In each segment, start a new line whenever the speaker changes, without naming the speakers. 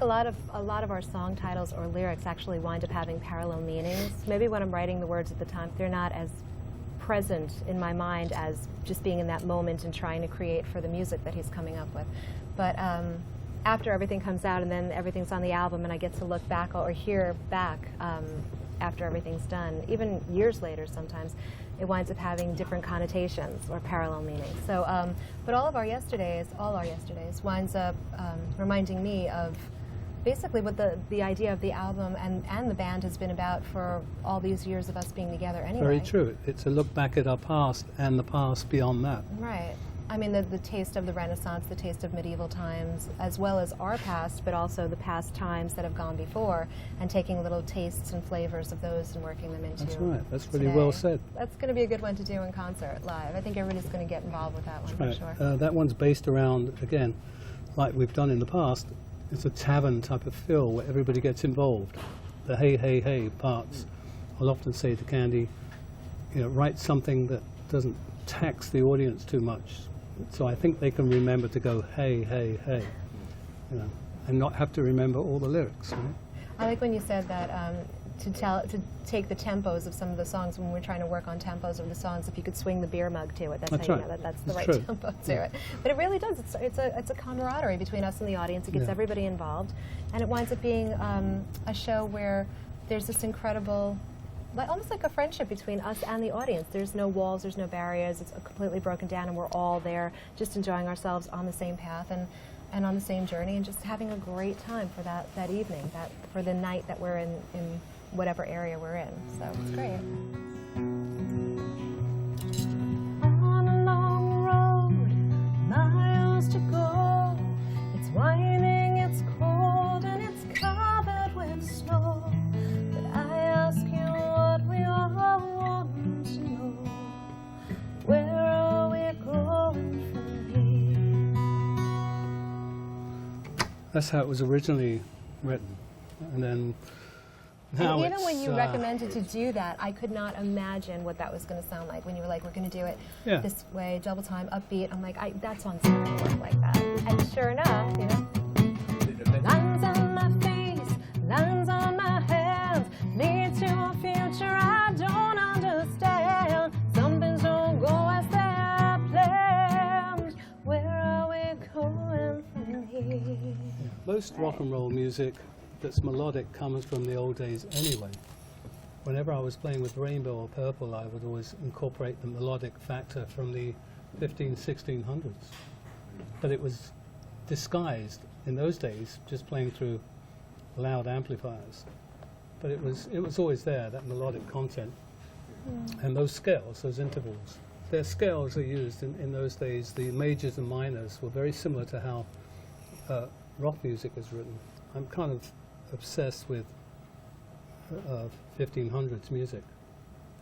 a lot of our song titles or lyrics actually wind up having parallel meanings. Maybe when I'm writing the words at the time, they're not as present in my mind as just being in that moment and trying to create for the music that he's coming up with. But after everything comes out and then everything's on the album and I get to look back or hear back after everything's done, even years later sometimes, it winds up having different connotations or parallel meanings. So, but all our yesterdays winds up reminding me of basically what the idea of the album and the band has been about for all these years of us being together anyway.
Very true. It's a look back at our past and the past beyond that.
Right. I mean, the taste of the Renaissance, the taste of medieval times, as well as our past, but also the past times that have gone before, and taking little tastes and flavors of those and working them into.
That's right. That's really
today.
well said.
That's going to be a good one to do in concert live. I think everybody's going to get involved with that one,
That's
for
right.
sure.
That one's based around, again, like we've done in the past, it's a tavern type of feel where everybody gets involved. The hey, hey, hey parts. I'll often say to Candy, write something that doesn't tax the audience too much. So I think they can remember to go, hey, hey, hey, and not have to remember all the lyrics.
I like when you said that to take the tempos of some of the songs when we're trying to work on tempos of the songs, if you could swing the beer mug to it, that's how you know that that's the right tempo to it. But it really does. It's a camaraderie between us and the audience. It gets everybody involved, and it winds up being a show where there's this incredible, almost like a friendship between us and the audience. There's no walls, there's no barriers, it's completely broken down and we're all there just enjoying ourselves on the same path and on the same journey and just having a great time for that evening, for the night that we're in whatever area we're in. So it's great.
On a long road, miles to go. It's winding, it's cold, and it's covered with snow. But I ask you what we all want to know. Where are we going from here?
That's how it was originally written. And then now
and even when you recommended to do that, I could not imagine what that was going to sound like when you were like, we're going to do it this way, double time, upbeat. I'm like, that song's going to work like that. And sure enough,
Lines on my face, lines on my hands, lead to a future I don't understand. Something's don't go as they're planned. Where are we going from here?
Most rock and roll music that's melodic comes from the old days anyway. Whenever I was playing with Rainbow or Purple, I would always incorporate the melodic factor from the 1600s. But it was disguised in those days, just playing through loud amplifiers. But it was always there, that melodic content. And those scales, those intervals, their scales are used in those days. The majors and minors were very similar to how rock music is written. I'm kind of obsessed with 1500s music,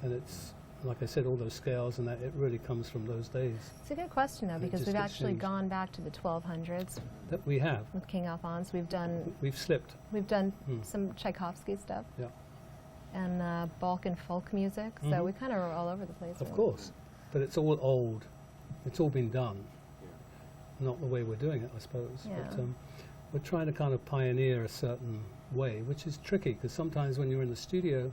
and it's, like I said, all those scales and that, it really comes from those days.
It's a good question though, because we've actually gone back to the 1200s.
That we have.
With King Alphonse.
We've slipped.
We've done some Tchaikovsky stuff.
Yeah.
And Balkan folk music, so we kind of are all over the place.
Of course, but it's all old. It's all been done. Not the way we're doing it, I suppose.
Yeah.
But we're trying to kind of pioneer a certain way, which is tricky, because sometimes when you're in the studio,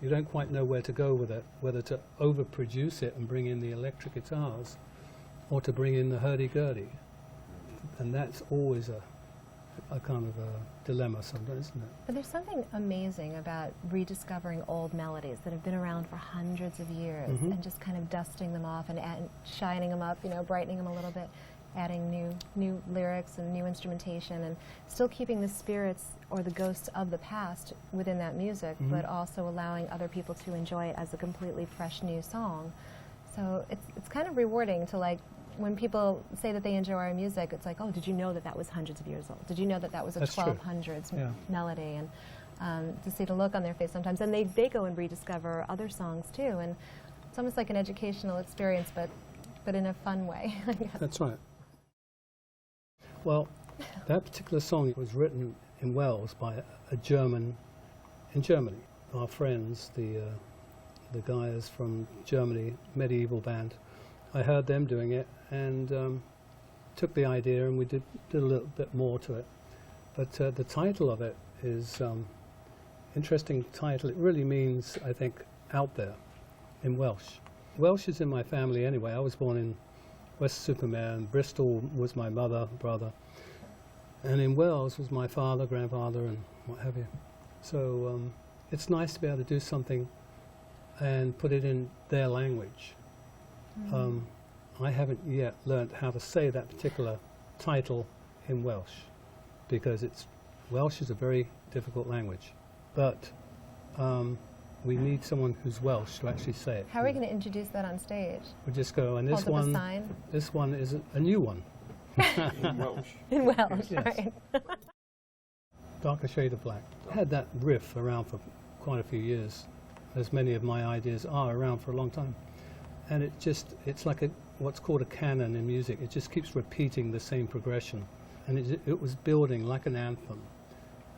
you don't quite know where to go with it, whether to overproduce it and bring in the electric guitars, or to bring in the hurdy-gurdy. And that's always a kind of a dilemma sometimes, isn't it?
But there's something amazing about rediscovering old melodies that have been around for hundreds of years and just kind of dusting them off and shining them up, brightening them a little bit, adding new lyrics and new instrumentation, and still keeping the spirits or the ghosts of the past within that music, but also allowing other people to enjoy it as a completely fresh new song. So it's kind of rewarding to, like, when people say that they enjoy our music, it's like, oh, did you know that was hundreds of years old? Did you know that was a 1200s melody? And to see the look on their face sometimes. And they go and rediscover other songs too. And it's almost like an educational experience, but in a fun way, I guess.
That's right. Well, that particular song was written in Wales by a German in Germany. Our friends, the guys from Germany, medieval band, I heard them doing it and took the idea, and we did a little bit more to it. But the title of it is interesting title. It really means, I think, out there in Welsh. Welsh is in my family anyway. I was born in West Supermare, Bristol was my mother, brother, and in Wales was my father, grandfather, and what have you. So it's nice to be able to do something and put it in their language. I haven't yet learned how to say that particular title in Welsh, because Welsh is a very difficult language. But we need someone who's Welsh to actually say it.
How are we going to introduce that on stage?
We just go, and this
Hold up a
one,
sign?
this one is a new one.
In Welsh.
In Welsh,
Yes.
right.
Darker Shade of Black. I had that riff around for quite a few years, as many of my ideas are around for a long time. And it's like what's called a canon in music. It just keeps repeating the same progression. And it was building like an anthem.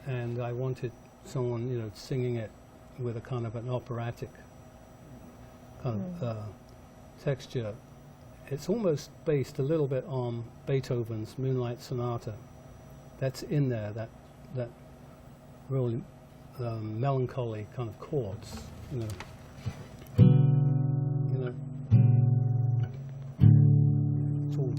And I wanted someone, singing it with a kind of an operatic kind of texture. It's almost based a little bit on Beethoven's Moonlight Sonata. That's in there, that really melancholy kind of chords, It's all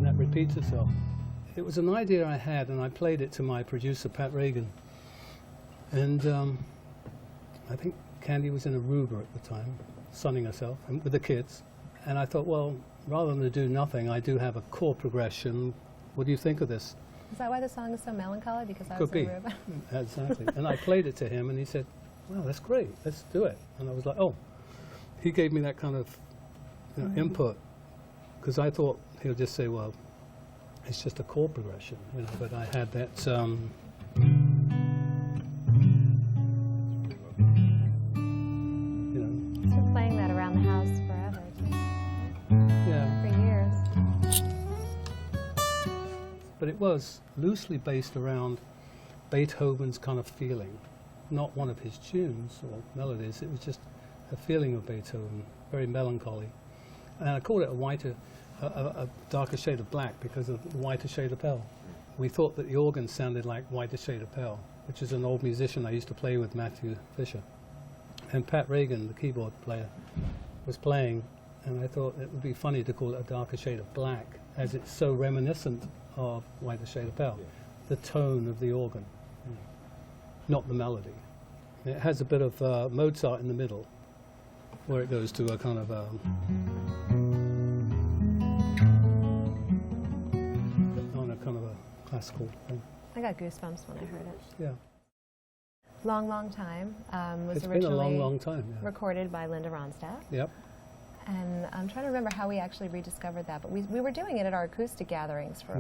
that repeats itself. It was an idea I had, and I played it to my producer, Pat Reagan. And I think Candy was in Aruba at the time, sunning herself and with the kids. And I thought, well, rather than to do nothing, I do have a chord progression. What do you think of this?
Is that why the song is so melancholy? Because I
Could
was in
be.
Aruba?
Exactly. And I played it to him, and he said, wow, that's great, let's do it. And I was like, oh. He gave me that kind of input, because I thought he'll just say, well, it's just a chord progression, but I had that,
He's been playing that around the house forever,
yeah.
for years.
But it was loosely based around Beethoven's kind of feeling, not one of his tunes or melodies. It was just a feeling of Beethoven, very melancholy. And I called it a darker shade of black because of the whiter shade of pale. We thought that the organ sounded like Whiter Shade of Pale, which is an old musician I used to play with, Matthew Fisher. And Pat Reagan, the keyboard player, was playing, and I thought it would be funny to call it a darker shade of black, as it's so reminiscent of Whiter Shade of Pale. The tone of the organ, not the melody. It has a bit of Mozart in the middle, where it goes to a kind of classical thing.
I got goosebumps when I heard it.
Yeah.
Long, long time. Was
It's been
originally
a long, long time. Yeah.
recorded by Linda Ronstadt.
Yep.
And I'm trying to remember how we actually rediscovered that, but we were doing it at our acoustic gatherings for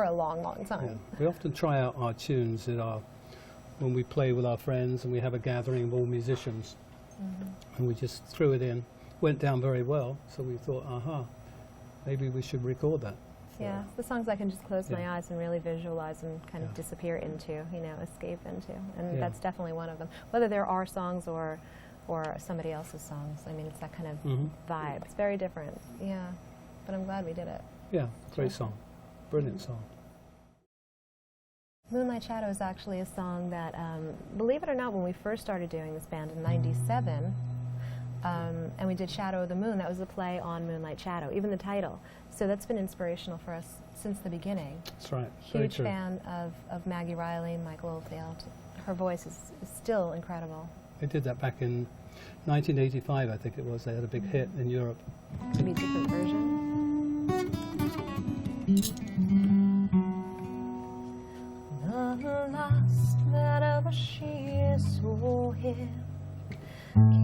a long, long time.
Yeah. We often try out our tunes when we play with our friends and we have a gathering of all musicians. And we just threw it in. Went down very well, so we thought, maybe we should record that.
Yeah, the songs I can just close my
Yeah.
eyes and really visualize and kind of
Yeah.
disappear into, escape into. And
Yeah.
that's definitely one of them. Whether they're our songs or somebody else's songs, I mean, it's that kind of vibe. It's very different, yeah. But I'm glad we did it.
Yeah, great song. Brilliant song.
Moonlight Shadow is actually a song that, believe it or not, when we first started doing this band in '97, and we did Shadow of the Moon, that was a play on Moonlight Shadow, even the title. So that's been inspirational for us since the beginning.
That's right. Very
Huge
true.
fan of Maggie Riley, Michael Oldfield. Her voice is still incredible.
They did that back in 1985, I think it was. They had a big hit in Europe.
Maybe a different version.
The last that ever she saw him,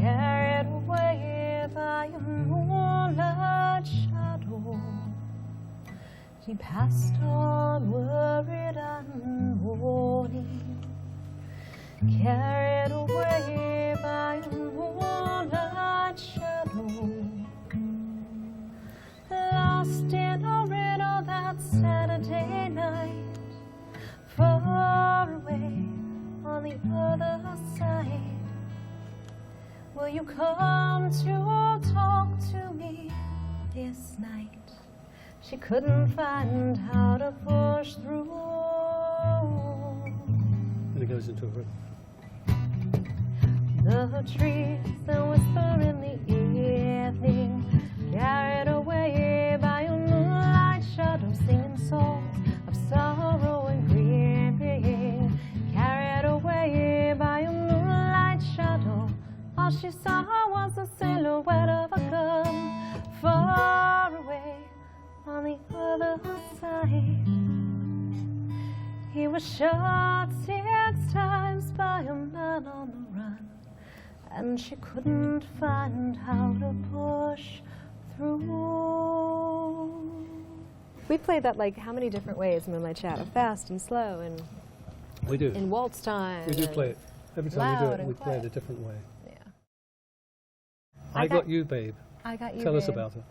carried away by a moonlight shadow, she passed on worried and mourning, carried away by a moonlight shadow, lost in a riddle that come to talk to me this night. She couldn't find how to push through.
And it goes into a rhythm.
The trees that whisper in the evening, carried away by a moonlight shadow, singing songs of sorrow and grieving. Carried away by a moonlight shadow, all she saw was the silhouette of a gun far away on the other side. He was shot 6 times by a man on the run, and she couldn't find how to push through.
We played that like how many different ways, Moonlight Shadow? Fast and slow, and
We do.
in waltz time.
We do
and
play it. Every time we do
loud
it,
and
we play it
quiet.
a different way.
Yeah.
I Got You, Babe.
I Got You,
Tell us
Babe.
about it.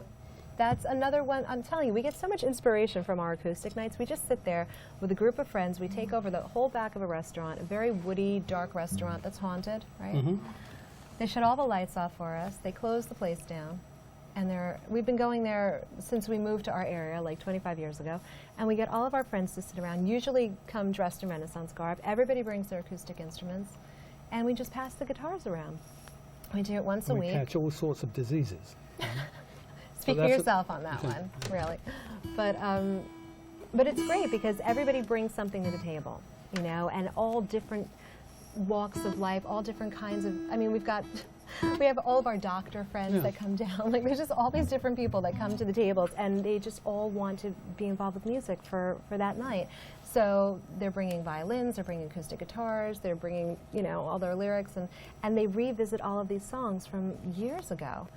That's another one. I'm telling you, we get so much inspiration from our acoustic nights. We just sit there with a group of friends. We take over the whole back of a restaurant, a very woody, dark restaurant that's haunted, right?
Mm-hmm.
They shut all the lights off for us. They close the place down. And we've been going there since we moved to our area, like 25 years ago. And we get all of our friends to sit around, usually come dressed in Renaissance garb. Everybody brings their acoustic instruments. And we just pass the guitars around. We do it once a
We
week.
catch all sorts of diseases.
Speak for
that's
yourself on that one, really. But it's great because everybody brings something to the table, you know, and all different walks of life, all different kinds of, I mean, we have all of our doctor friends
Yeah.
that come down. Like, there's just all these different people that come to the tables, and they just all want to be involved with music for that night. So they're bringing violins, they're bringing acoustic guitars, they're bringing, you know, all their lyrics, and they revisit all of these songs from years ago.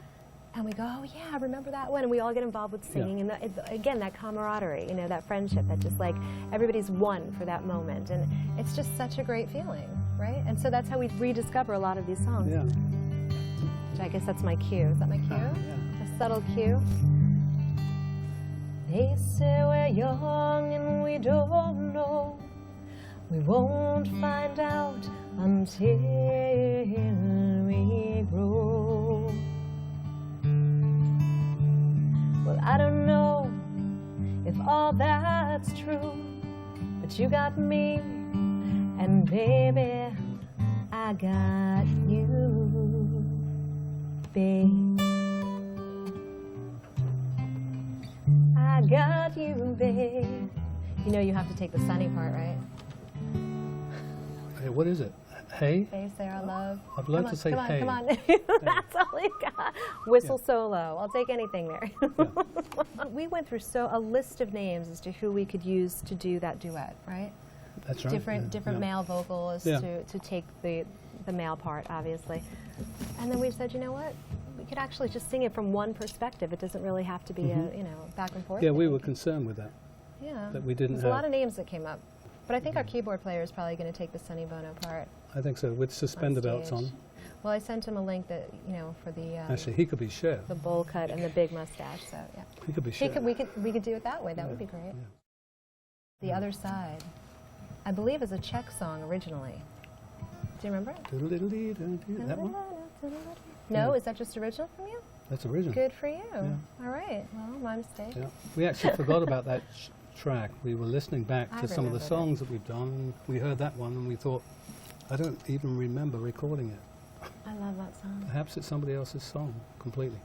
And we go, oh yeah, I remember that one, and we all get involved with singing,
Yeah.
and again, that camaraderie, you know, that friendship, that just like everybody's one for that moment, and it's just such a great feeling, right? And so that's how we rediscover a lot of these songs.
Yeah.
Which I guess that's my cue. Is that my cue?
Yeah.
A subtle cue.
They say we're young and we don't know. We won't find out until we grow. Well, I don't know if all that's true, but you got me, and baby, I got you, babe. I got you, babe.
You know you have to take the sunny part, right?
Hey, what is it? Hey?
Hey, Sarah, love.
I've learned to say
come on,
hey.
Come on, that's all we got. Whistle solo. I'll take anything there. We went through a list of names as to who we could use to do that duet, right?
That's right.
Different
yeah.
male vocalists
Yeah.
to take the male part, obviously. And then we said, you know what? We could actually just sing it from one perspective. It doesn't really have to be a, you know, back and forth.
Yeah, we
thing.
were concerned with that.
Yeah.
that we didn't
There's a lot
have.
of names that came up. But I think our keyboard player is probably going to take the Sonny Bono part.
I think so, with suspender belts
stage.
on.
Well, I sent him a link that, you know, for the
Actually, he could be Cher.
the bowl cut and the big mustache. So yeah,
He could be Cher.
we could do it that way. That would be great. The Other Side, I believe, is a Czech song originally. Do you remember it?
Doodle-diddle-dee-doo-dee. That one?
No,
Yeah.
is that just original from you?
That's original.
Good for you.
Yeah.
All right. Well, my mistake.
Yeah. We actually forgot about that track. We were listening back
I
to some of the
remembered it.
songs that we've done, and we heard that one, and we thought, I don't even remember recording it.
I love that song.
Perhaps it's somebody else's song completely.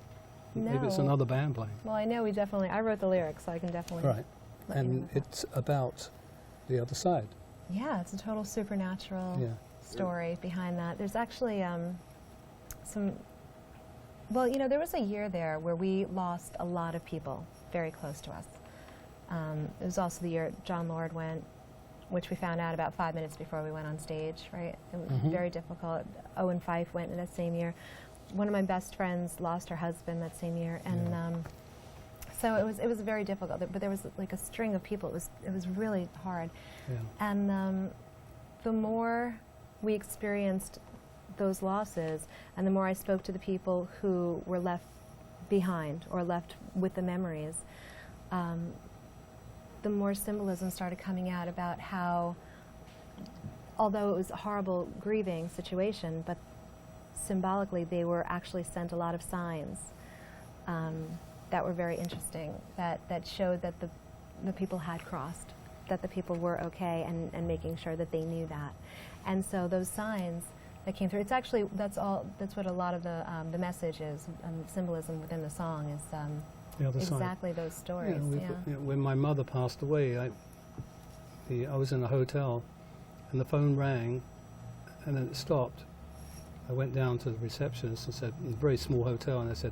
Maybe it's
No.
another band playing.
Well, I know I wrote the lyrics, so I can definitely.
Right.
let you know
And
about that.
it's about the other side.
Yeah, it's a total supernatural
Yeah.
story behind that. There's actually well, you know, there was a year there where we lost a lot of people very close to us. It was also the year John Lord went, which we found out about 5 minutes before we went on stage, right? It was very difficult. Owen Fife went in that same year. One of my best friends lost her husband that same year, and so it was very difficult. But there was like a string of people. It was really hard.
Yeah.
And the more we experienced those losses, and the more I spoke to the people who were left behind or left with the memories, the more symbolism started coming out about how, although it was a horrible grieving situation, but symbolically they were actually sent a lot of signs that were very interesting, that showed that the people had crossed, that the people were okay, and making sure that they knew that. And so those signs that came through, it's actually, that's what a lot of the message is, symbolism within the song is
The other side.
exactly those stories.
When my mother passed away, I was in a hotel and the phone rang and then it stopped. I went down to the receptionist and said, it was a very small hotel, and I said,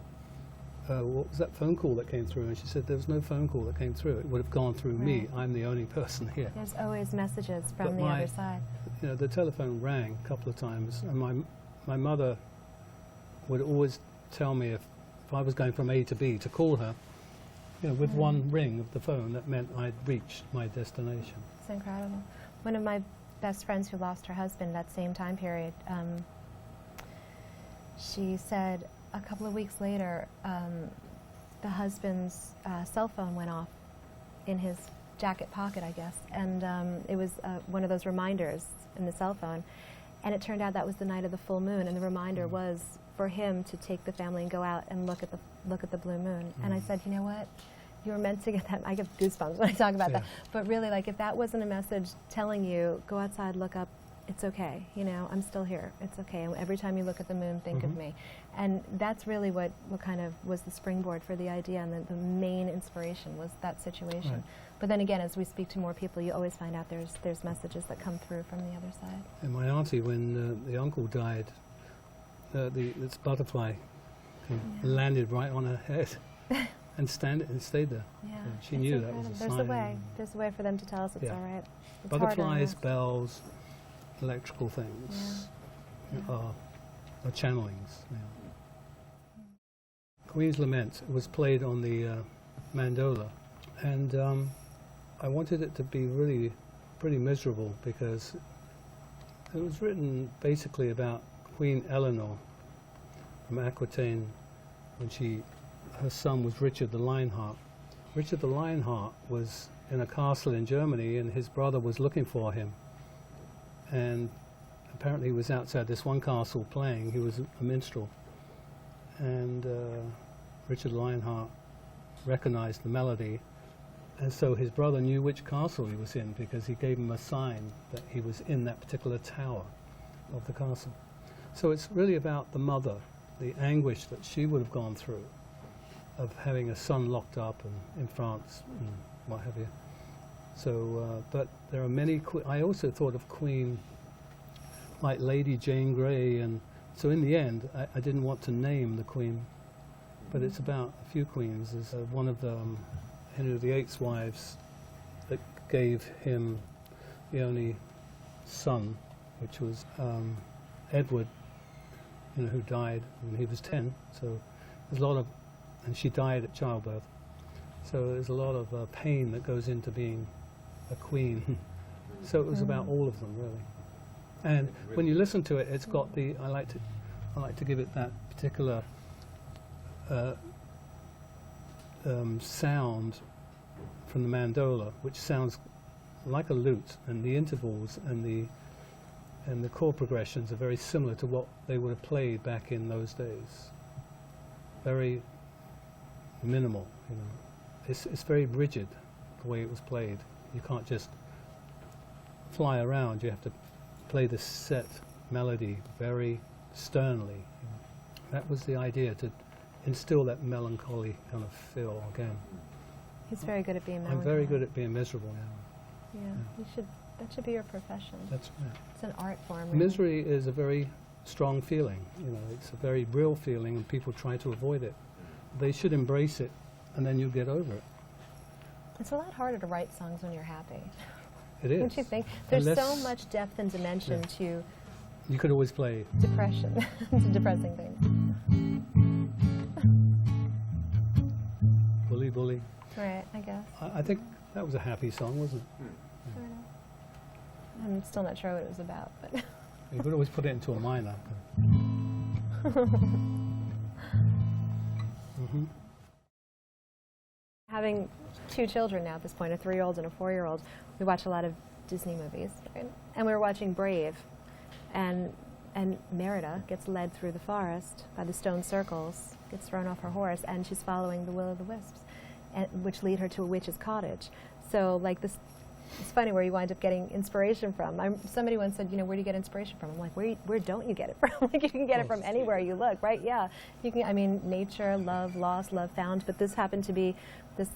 what was that phone call that came through? And she said, there was no phone call that came through. It would have gone through me. I'm the only person here.
There's always messages from
But
the other side.
The telephone rang a couple of times, and my mother would always tell me if I was going from A to B to call her, with one ring of the phone, that meant I'd reached my destination.
It's incredible. One of my best friends who lost her husband that same time period, she said a couple of weeks later, the husband's cell phone went off in his jacket pocket, I guess, and it was one of those reminders in the cell phone, and it turned out that was the night of the full moon, and the reminder was for him to take the family and go out and look at the blue moon. And I said, you know what? You were meant to get that. I get goosebumps when I talk about that. But really, like, if that wasn't a message telling you, go outside, look up, it's okay, I'm still here, it's okay. And every time you look at the moon, think of me. And that's really what kind of was the springboard for the idea, and the main inspiration was that situation. Right. But then again, as we speak to more people, you always find out there's messages that come through from the other side.
And my auntie, when the uncle died, this butterfly landed right on her head and stayed there.
Yeah,
she knew that was a sign.
There's a way for them to tell us it's all right. It's
butterflies, bells, electrical things are channelings. Queen's Lament was played on the mandola, and I wanted it to be really pretty miserable, because it was written basically about Queen Eleanor from Aquitaine when her son was Richard the Lionheart. Richard the Lionheart was in a castle in Germany, and his brother was looking for him. And apparently he was outside this one castle playing. He was a minstrel. And Richard Lionheart recognized the melody. And so his brother knew which castle he was in, because he gave him a sign that he was in that particular tower of the castle. So it's really about the mother, the anguish that she would have gone through of having a son locked up in France and what have you. So, but there are many. I also thought of Queen, like Lady Jane Grey, and so in the end, I didn't want to name the Queen, but it's about a few queens. There's one of the Henry VIII's wives that gave him the only son, which was Edward, who died when he was 10. So there's a lot of, and she died at childbirth. So there's a lot of pain that goes into being a queen. So it was about all of them, really. And when you listen to it, it's got the, I like to give it that particular sound from the mandola, which sounds like a lute, and the intervals and the chord progressions are very similar to what they would have played back in those days. Very minimal, It's very rigid, the way it was played. You can't just fly around. You have to play the set melody very sternly. That was the idea, to instill that melancholy kind of feel again.
He's very good at being melancholy.
I'm very good at being miserable,
That should be your profession.
That's right.
It's an art form. Really.
Misery is a very strong feeling. It's a very real feeling, and people try to avoid it. They should embrace it, and then you get over it.
It's a lot harder to write songs when you're happy.
It is.
Don't you think? There's so much depth and dimension to...
You could always play...
depression. To depressing things.
Bully, bully.
Right, I guess.
I think that was a happy song, wasn't it?
Sort of. I'm still not sure what it was about, but...
You could always put it into a minor.
Having two children now at this point, a 3-year-old and a 4-year-old, we watch a lot of Disney movies, right? And we were watching Brave, and and Merida gets led through the forest by the stone circles, gets thrown off her horse, and she's following the will-o'-the-wisps, which lead her to a witch's cottage. So like this, it's funny where you wind up getting inspiration from. Somebody once said, you know, where do you get inspiration from? I'm like, where don't you get it from? Like, you can get it from anywhere you look, right? Yeah, you can. I mean, nature, love lost, love found. But this happened to be this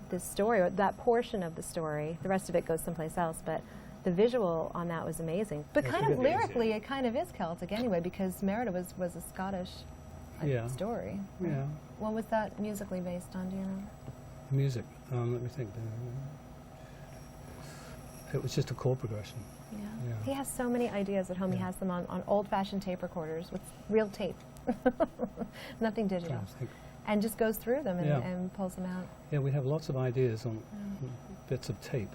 this story, or that portion of the story. The rest of it goes someplace else, but the visual on that was amazing. But kind of lyrically, it kind of is Celtic anyway, because Merida was a Scottish story. Right?
Yeah.
What was that musically based on? Do you remember?
Music. Let me think. It was just a chord progression.
Yeah.
Yeah.
He has so many ideas at home. He has them on old-fashioned tape recorders with real tape, nothing digital, and just goes through them and pulls them out.
Yeah, we have lots of ideas on bits of tape,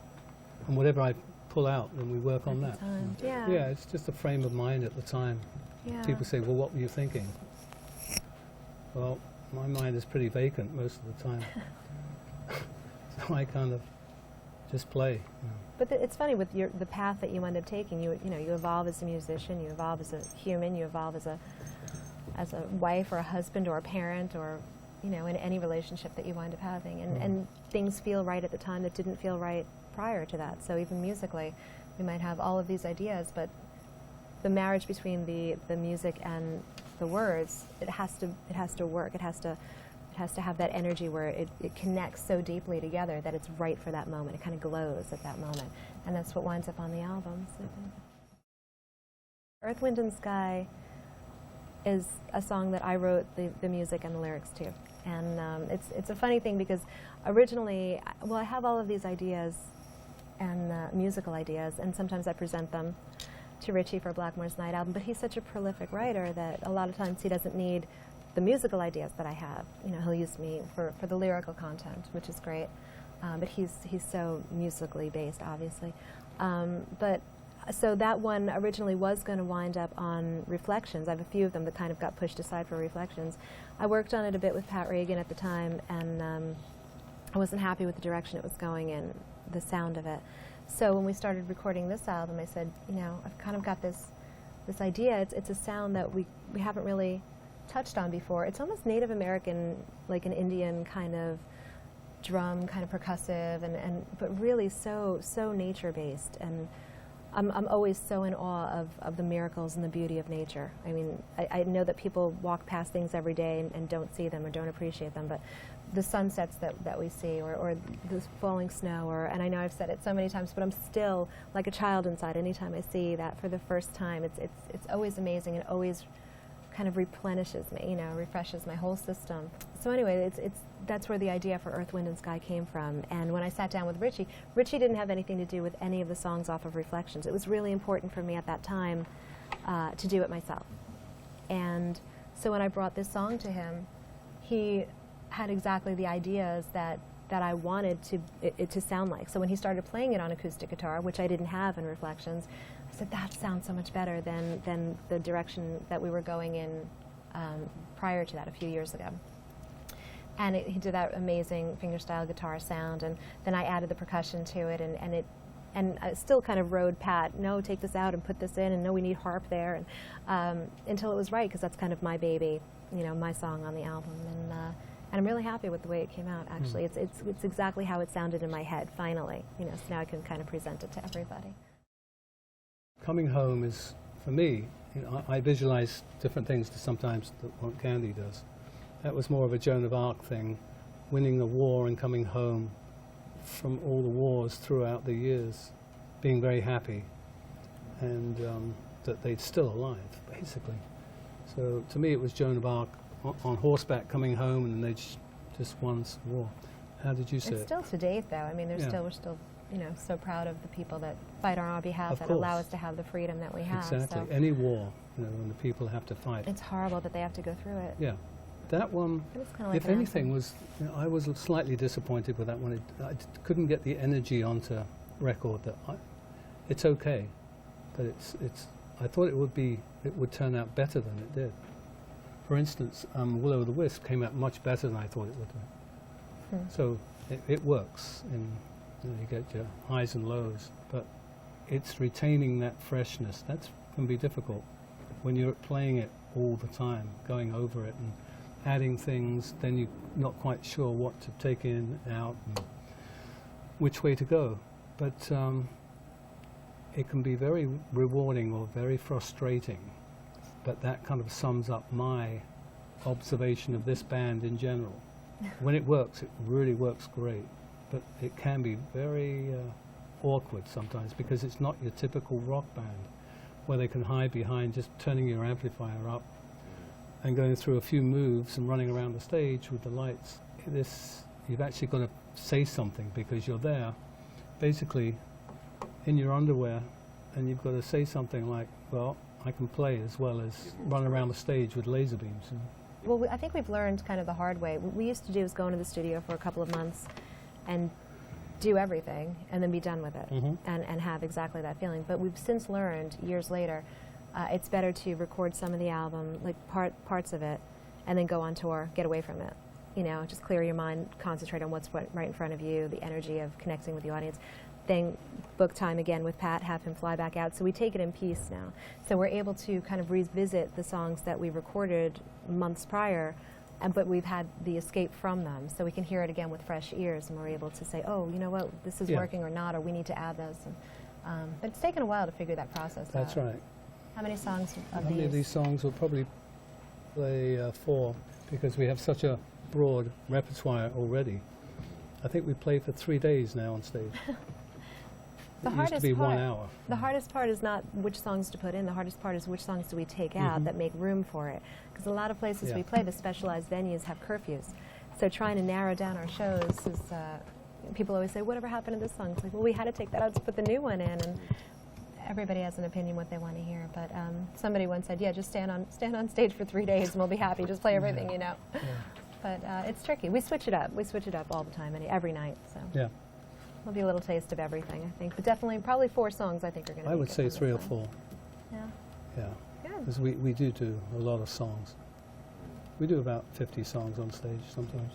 and whatever I pull out, then we work on that.
Yeah.
Yeah, it's just a frame of mind at the time.
Yeah.
People say, well, what were you thinking? Well, my mind is pretty vacant most of the time. So I kind of just play.
But it's funny with the path that you end up taking. You know, you evolve as a musician, you evolve as a human, you evolve as a wife or a husband or a parent, or you know, in any relationship that you wind up having. And things feel right at the time that didn't feel right prior to that. So even musically, we might have all of these ideas, but the marriage between the music and the words, it has to work. It has to have that energy where it connects so deeply together that it's right for that moment. It kind of glows at that moment. And that's what winds up on the albums. Earth, Wind and Sky is a song that I wrote the music and the lyrics to. And it's a funny thing because originally, well, I have all of these ideas and musical ideas, and sometimes I present them to Richie for Blackmore's Night album, but he's such a prolific writer that a lot of times he doesn't need the musical ideas that I have. You know, he'll use me for the lyrical content, which is great. But he's so musically based, obviously. So that one originally was going to wind up on Reflections. I have a few of them that kind of got pushed aside for Reflections. I worked on it a bit with Pat Regan at the time, and I wasn't happy with the direction it was going in, the sound of it. So when we started recording this album, I said, you know, I've kind of got this idea. It's a sound that we haven't really touched on before. It's almost Native American, like an Indian kind of drum, kind of percussive, but really so nature-based. And I'm always so in awe of the miracles and the beauty of nature. I mean, I know that people walk past things every day and don't see them or don't appreciate them, but the sunsets that we see, or the falling snow, and I know I've said it so many times, but I'm still like a child inside anytime I see that for the first time. It's always amazing and always kind of replenishes me, you know, refreshes my whole system. So anyway, that's where the idea for Earth, Wind and Sky came from. And when I sat down with Richie didn't have anything to do with any of the songs off of Reflections. It was really important for me at that time to do it myself. And so when I brought this song to him, he had exactly the ideas that I wanted it to sound like. So when he started playing it on acoustic guitar, which I didn't have in Reflections, I said, that sounds so much better than the direction that we were going in prior to that a few years ago. And he did that amazing fingerstyle guitar sound, and then I added the percussion to it, and I still kind of rode Pat, no, take this out and put this in, and no, we need harp there, and until it was right, because that's kind of my baby, you know, my song on the album. And I'm really happy with the way it came out, actually. It's exactly how it sounded in my head, finally. You know, so now I can kind of present it to everybody.
Coming home is, for me, you know, I visualize different things to sometimes what Candy does. That was more of a Joan of Arc thing, winning a war and coming home from all the wars throughout the years, being very happy, and that they're still alive, basically. So to me it was Joan of Arc on horseback coming home, and they just won the war. How did you see it?
It's still to date, though. I mean, we're still, you know, so proud of the people that fight on our behalf and allow us to have the freedom that we have.
Exactly.
So
any war, you know, when the people have to fight.
it's horrible that they have to go through it.
Yeah. That one,
It was kind of like
if
an
anything,
anthem.
was, you know, I was slightly disappointed with that one. I couldn't get the energy onto record. It's okay, but I thought it would turn out better than it did. For instance, Will-O'-the-Wisp came out much better than I thought it would do. So it works, and you know, you get your highs and lows, but it's retaining that freshness. That can be difficult. when you're playing it all the time, going over it and adding things, then you're not quite sure what to take in, out, and which way to go. But it can be very rewarding or very frustrating. But that kind of sums up my observation of this band in general. When it works, it really works great. But it can be very awkward sometimes because it's not your typical rock band where they can hide behind just turning your amplifier up and going through a few moves and running around the stage with the lights. You've actually got to say something because you're there basically in your underwear, and you've got to say something like, well, I can play as well as run around the stage with laser beams.
Well, I think we've learned kind of the hard way. What we used to do is go into the studio for a couple of months and do everything and then be done with it and have exactly that feeling. But we've since learned, years later, it's better to record some of the album, like parts of it, and then go on tour, get away from it. You know, just clear your mind, concentrate on what's right in front of you, the energy of connecting with the audience. Then book time again with Pat, have him fly back out. So we take it in piece now. So we're able to kind of revisit the songs that we recorded months prior, but we've had the escape from them. So we can hear it again with fresh ears, and we're able to say, oh, you know what, this is working or not, or we need to add this. And, but it's taken a while to figure that process out.
That's right.
How many songs of
How many of these songs will probably play 4 because we have such a broad repertoire already. I think we play for 3 days now on stage. It used to be 1 hour.
The hardest part is not which songs to put in. The hardest part is which songs do we take out that make room for it. Because a lot of places we play, the specialized venues, have curfews. So trying to narrow down our shows is, people always say, whatever happened to this song? It's like, well, we had to take that out to put the new one in. And everybody has an opinion what they want to hear. But somebody once said, yeah, just stand on stage for 3 days and we'll be happy. Just play everything, you know. But it's tricky. We switch it up. We switch it up all the time, every night. So.
Yeah.
There'll be a little taste of everything, I think. But definitely, probably 4 songs I think are going to be
I would say 3 or 4.
Yeah.
Yeah.
Good.
Because we do a lot of songs. We do about 50 songs on stage sometimes.